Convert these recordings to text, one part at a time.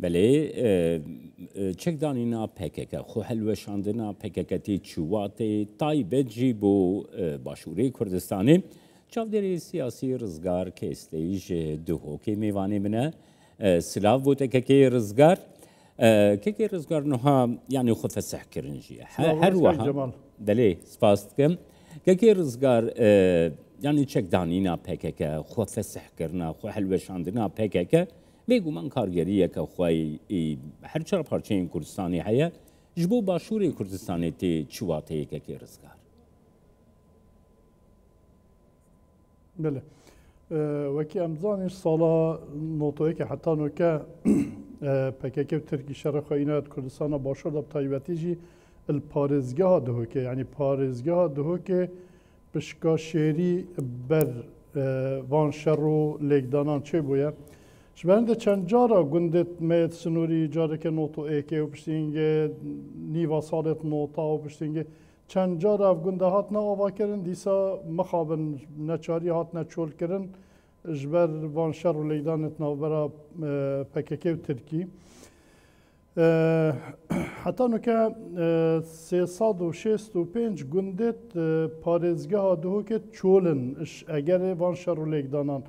بله چک دانینا پکک خو هلوشاندنا پککتی چواتی تایبت جی بو باشوری کردستانی چاودری سیاسی رزگار که استیج دهو که میوانی منه سلاف بوده که رزگار که رزگار نها یعنی خود فسح کرنجیه هر وها بله سپاس کم که رزگار یعنی چک دانینا پکک خو فسح کرنا خو هلوشاندنا پکک بگو من کارگریه که خوای هر چرا پارچه این کردستانی هیا جبو باشوری کردستانی تی چواته که رزگار بله وکی امزانش سالا نوتوی که حتی نوکه پکک و ترکی شرق اینات کردستان باشور دب تایبتی جی الپارزگاه دهو که یعنی پارزگاه دهو که بشکا شیری بر وان شر و لگدانان چه بویه شبنده چند جارا گندت میت سنوری جاره که نوتو ایکه و پشتینگه نیوا سالت نوتا و پشتینگه چند جارا گنده هات نه آوا کرن دیسا مخابن نچاری هات نه چول کرن جبر وان شر و لیدانت نو برا پککه و ترکی حتی نوکه 365 گندت پارزگاه دهو که چولن اگر وان شر و لیدانان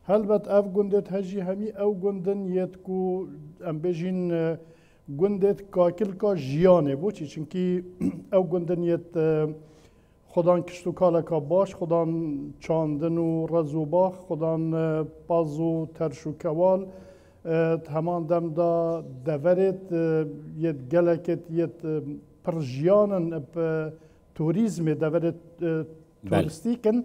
هلبت اف گندت هجی همی او گندن یت کو ام بجین گندت کاکل کا جیانه بو چونکی او گندن یت خدان کشتو کالا کا باش خدان چاندن و رزو باخ خدان پازو ترشو کوال همان دم دا دورت یت گلکت یت پرژیانن توریزم دورت توریستیکن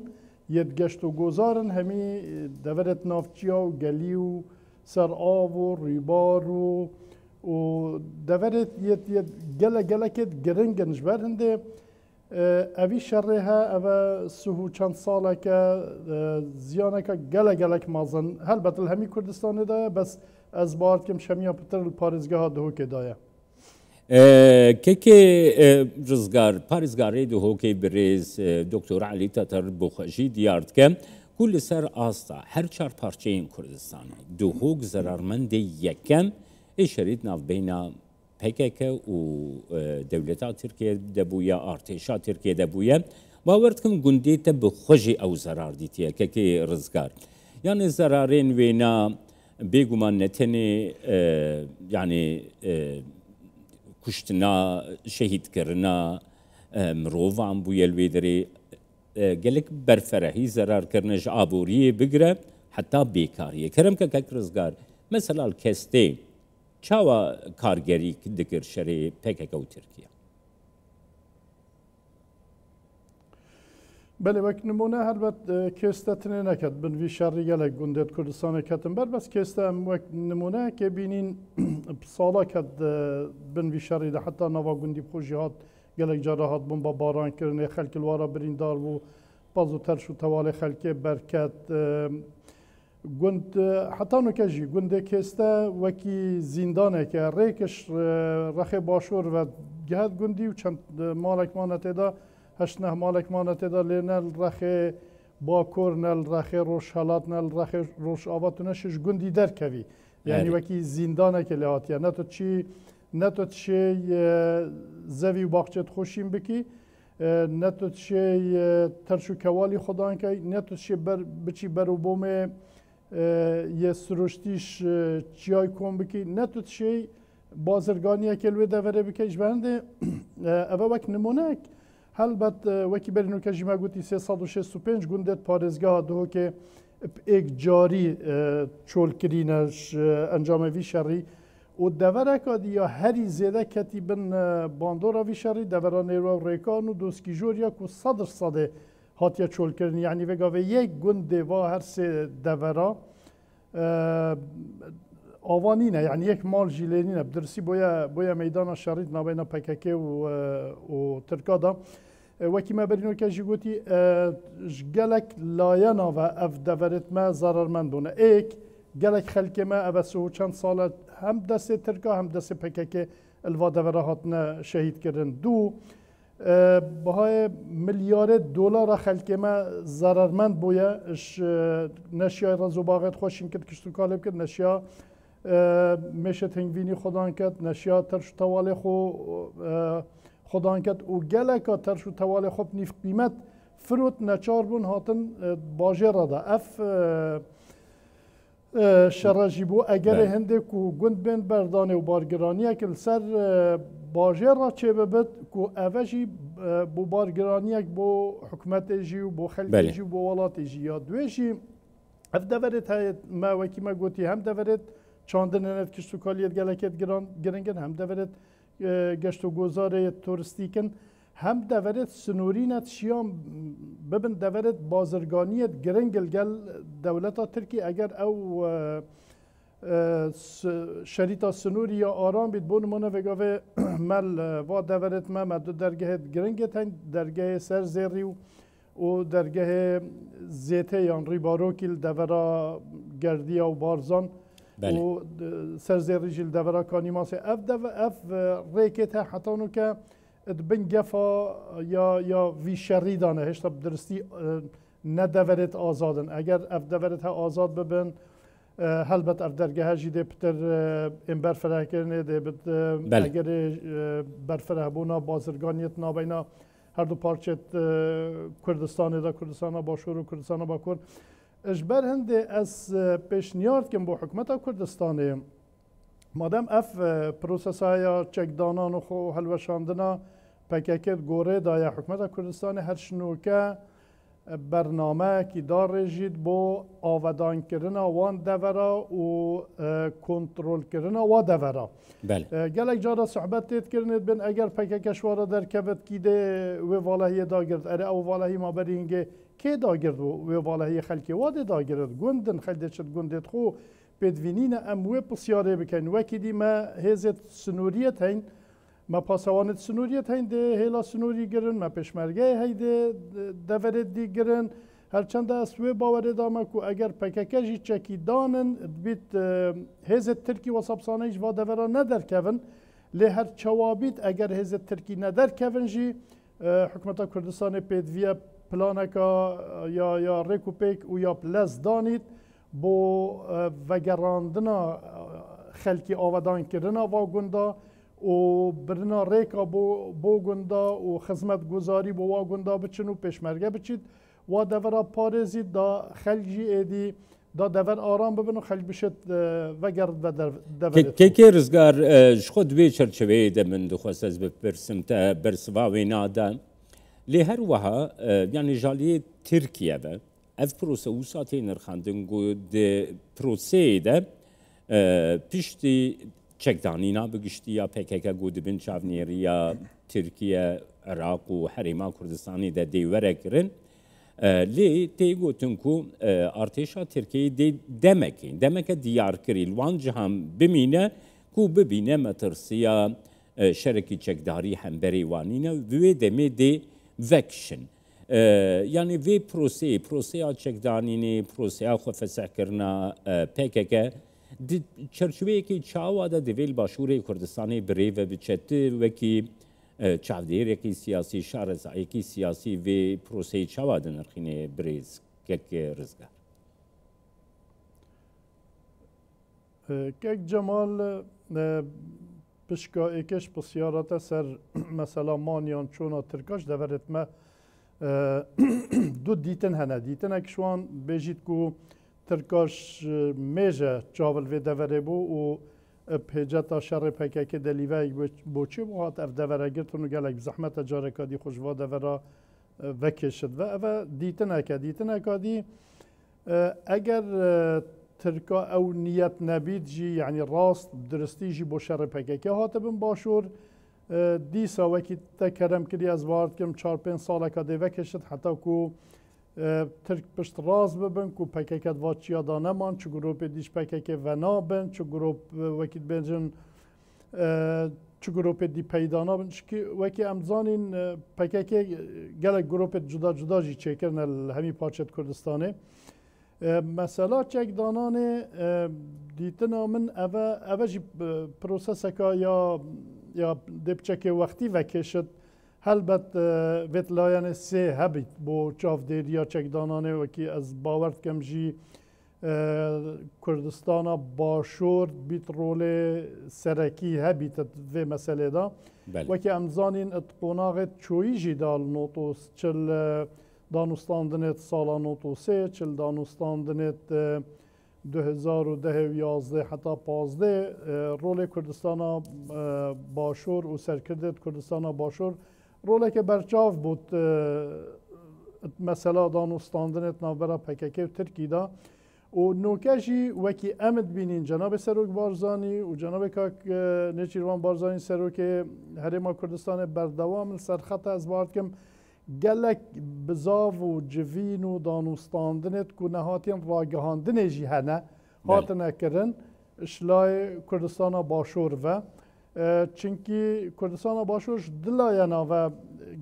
یت گشت و گذارن همی دورت نافتچیا و گلی و سر آب و ریبار و دورت یت گلکت گرنگنش برهنده اوی شره ها اوه سهو چند ساله که زیانه که گلک مازن هلبت همی کردستانه دایه بس از بارد کم شمیا پتر پارزگاه ها دهو که دایه که رزگار پارزگاری دهو که بریز دکتر علی تاتر بخشی دیارد که کل سر آستا هر چار پارچه این کردستان دهوک ضررمند یکم اشارت ناف بینا PKK و دولتا ترکیه دبویا ارتشا ترکیه دبویا باورد کم گندی تا بخوجی او ضرر دیتیه که رزگار یعنی ضررین وینا بگومان نتنی یعنی کشتنا شهید کرنا مروفان بویل ویدری گلک برفرهی ضرر کرنش آبوری بگره حتی بیکاریه کرم که رزگار مثلا کسته چاوا کارگری دکر شری PKK و ترکیه بله وقت نمونه هر وقت کستتنه نکد بنوی شری گلک گندت کردستان کتن بر بس کسته وقت نمونه که بینین سالا کد بنوی شری ده حتی نوا گندی خوشیات گلک جراحات بمبا باران کرنه خلک الوارا بریندار و بازو ترشو توال خلک برکت گند حتی نکجی گنده کسته وکی زندانه که ریکش رخ باشور و جهت گندی و چند مالک مانته دا هشنه مالک مانته دا لینل رخ باکور نل رخ روش حالات نل رخ روش آواتونه شش گندی در کوی یعنی وکی زندانه که لحاتی نه تو چی زوی و باقچت خوشیم بکی نه تو چی ترشو کوالی خدان که نه تو چی بچی برو بومه یه سروشتیش چیای کن بکی نه تو چی بازرگانیه که لوی دوره بکیش بنده اوه وک نمونه هلبت وکی برینو که جیمه گوتی 365 گندت پارزگاه دهو که ایک جاری چول کرینش انجام وی شری و دوره که یا هری زیده کتی بن باندورا وی شری دوره نیرو ریکان و دوسکی جوریا که صده هاتیا چول کردن یعنی وگاوه یک گنده و هر سه دورا آوانینه یعنی یک مال جیلینینه بدرسی بویا میدان شرید نابینا PKK و ترکادا وکی ما برینو که جیگوتی گلک لاینا و اف دورت ما ضررمندونه ایک گلک خلک ما اف سو چند ساله هم دست ترکا هم دست PKK الوا دوره هاتنا شهید کردن دو بهای میلیارد دلار خلک ما ضررمند بوده نشیا رزو باغت خوشین کرد کشتو کالب کرد نشیا میشه تنگوینی خدان کرد نشیا ترش تواله خو خدان کرد و گلکا ترش تواله خو نیف قیمت فروت نچار بون هاتن باجه را دا اف شرجی بو اگر هنده کو گند بین بردانه و بارگرانی اکل سر باجه را چه ببد کو اوشی بو بارگرانی اک بو حکمت جی و بو خلق جی و بو ولات جی یا دوشی اف دورت های ما وکی ما گوتی هم دورت چاندن نت کشتو کالیت گلکت گرنگن هم دورت گشتو گذار توریستیکن هم دورت سنورینت شیام ببن دورت بازرگانیت گرنگل گل دولتا ترکی اگر او شریطا سنوری یا آرام بید بون منو وگاوه مل و دورت ما مدو درگه گرنگت هن درگه سر زیری و درگه زیته یان ریباروکیل دورا گردیا و بارزان و سرزیری جل دورا کانی ماسه اف ریکت حتانو که بن گفا یا وی شری دانه هشتا درستی ندورت آزادن اگر اف دورت ها آزاد ببن هلبت اف درگه ها جیده پتر این برفره کرنه ده بد اگر برفره بونا بازرگانیت نابینا هر دو پارچت کردستان دا کردستان با شور و کردستان با کرد اجبر هنده از پیشنیارد کم با حکمت کردستانه مادام اف پروسس های چکدانان و خو هلوشاندنا پککت گوره دای حکمت کردستان هر شنو که برنامه کی دار رجید با آودان کردن وان دورا و کنترل کردن و دورا بله گلک جارا صحبت تید کردند بین اگر پککشوارا در کبت کیده و والهی داگرد اره او والهی ما برینگه که داگرد و والهی خلکی واده داگرد گندن خلده شد گندت خو بدوینین اموه پسیاره بکن وکی دی ما هزت سنوریت هین ما پاسوانت سنوریت هین ده هیلا سنوری گرن ما پشمرگه هیده دورت دی گرن هرچند اسوه باوره دامه که اگر پککجی چکی دانن بیت هزت ترکی و سبسانهش و دورا ندر کون لی هر چوابیت اگر هزت ترکی ندر کون جی حکمت کردستان پیدویه پلانکا یا ریکوپیک و یا پلز دانید بو وگراندنا خلکی آودان کردنا و گندا و برنا ریکا بو گندا و خدمت گذاری بو و گندا بچن و پیشمرگه بچید و دورا پارزید دا خلجی ایدی دا دور آرام ببن و خلج بشد وگرد و دورت که رزگار خود وی چرچوه ده من دخواست از بپرسم تا برسواوی نادن لی هر وها یعنی جالی ترکیه به اف پروسه اوساتی نرخاندن گود پروسه ده پیشتی چکدانینا بگشتی یا پکک گود بین چاونیری یا ترکیه عراق و حریما کردستانی ده دیوره کرن لی تی گوتن کو ارتشا ترکیه دی دمک دیار کریل وان جهام بمینه کو ببینه مترسیا شرکی چکداری همبری وانینه وی دمی دی وکشن یعنی وی پروسه چکدانینی پروسه خو فسح کرنا پکک چرچوبه کی چاوا دا دویل باشوره کردستانی بری و بچت وکی چاودیر کی سیاسی شارزایی کی سیاسی وی پروسه چاوا دا نرخینه بریز که رزگار که جمال پشکا ایکش بسیارت سر مثلا مانیان چونا ترکاش دورت ما دو دیتن هنه دیتن اکشوان بیجید کو ترکاش میجه چاول و دوره بو و پیجتا شر پکک دلیوه بوچی بو هات اف دوره گرتونو گلک زحمت جاره کادی خوشوا دوره وکشد و دیتن اکادی اگر ترکا او نیت نبید جی یعنی راست درستی جی بو شر پکک هات بن باشور دیسا وکی تکرم کری از وارد کم 4-5 ساله که دیوه کشد حتی که ترک پشت راز ببن که پککت واچیا دانه من چه گروپ دیش پکک ونا بن چه گروپ وکی بنجن چه گروپ دی پیدانا بن وکی امزانین پکک گلک گروپ جدا جی چکرن همی پارچت کردستانه مثلا چک دانانه دیتنا من اوه جی پروسسکا یا دبچه که وقتی وکشد هلبت ویتلایان سه هبید بو چاف دیر یا چکدانانه وکی از باورد کم جی کردستان باشور بیت رول سرکی هبیت في مسئله دا بله. وکی امزانین اتقوناغت چویی جدال نوتوس چل دانستاندنت سالا نوتوسه چل دانستاندنت 2010 حتی 15 رول کردستان باشور و سرکردت کردستان باشور روله که برچاو بود مثلا دانستاندنت نابرا پککه و ترکی دا و نوکشی وکی امد بینین جناب سروک بارزانی و جناب کاک نچیروان بارزانی سروک هرما کردستان بردوام سرخط از بارد کم گلک بزاو و جوین و دانستاندنت که نهاتین راگهاندنه جی هنه هاتنه کرن اشلای کردستان باشور و چونکی کردستان باشورش دلاینا و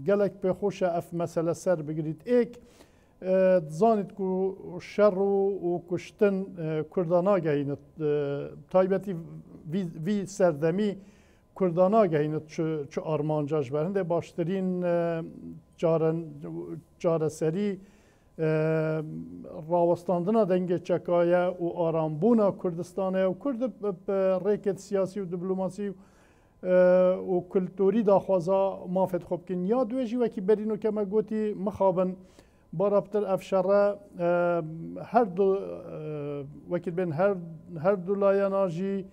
گلک به خوش اف مسئله سر بگیرید ایک زانید که شر و کشتن کردانا گهیند تایبتی وی سردمی کردانا گهیند چه آرمانجاش برنده باشترین جاره سری راوستاندنا دنگ چکایه و آرامبونا کردستانه و کرد ریکت سیاسی و دیپلماسی و کلتوری داخوازا مافت خوب کن یا دویجی وکی برینو که ما گوتی مخابن بارابتر افشاره هر دو وکیل بین هر دو لایاناجی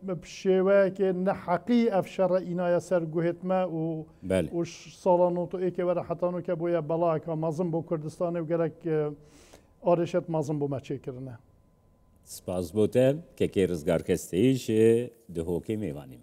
بشیوه که نحقی افشاره اینا سر گوهت ما و بله. و سالانو تو ای که وره حتانو که بویا بلا که مازم بو کردستانه و گرک آرشت مازم بو مچه کرنه سپاس بوده که رزگار کستیش ده حکم ایوانی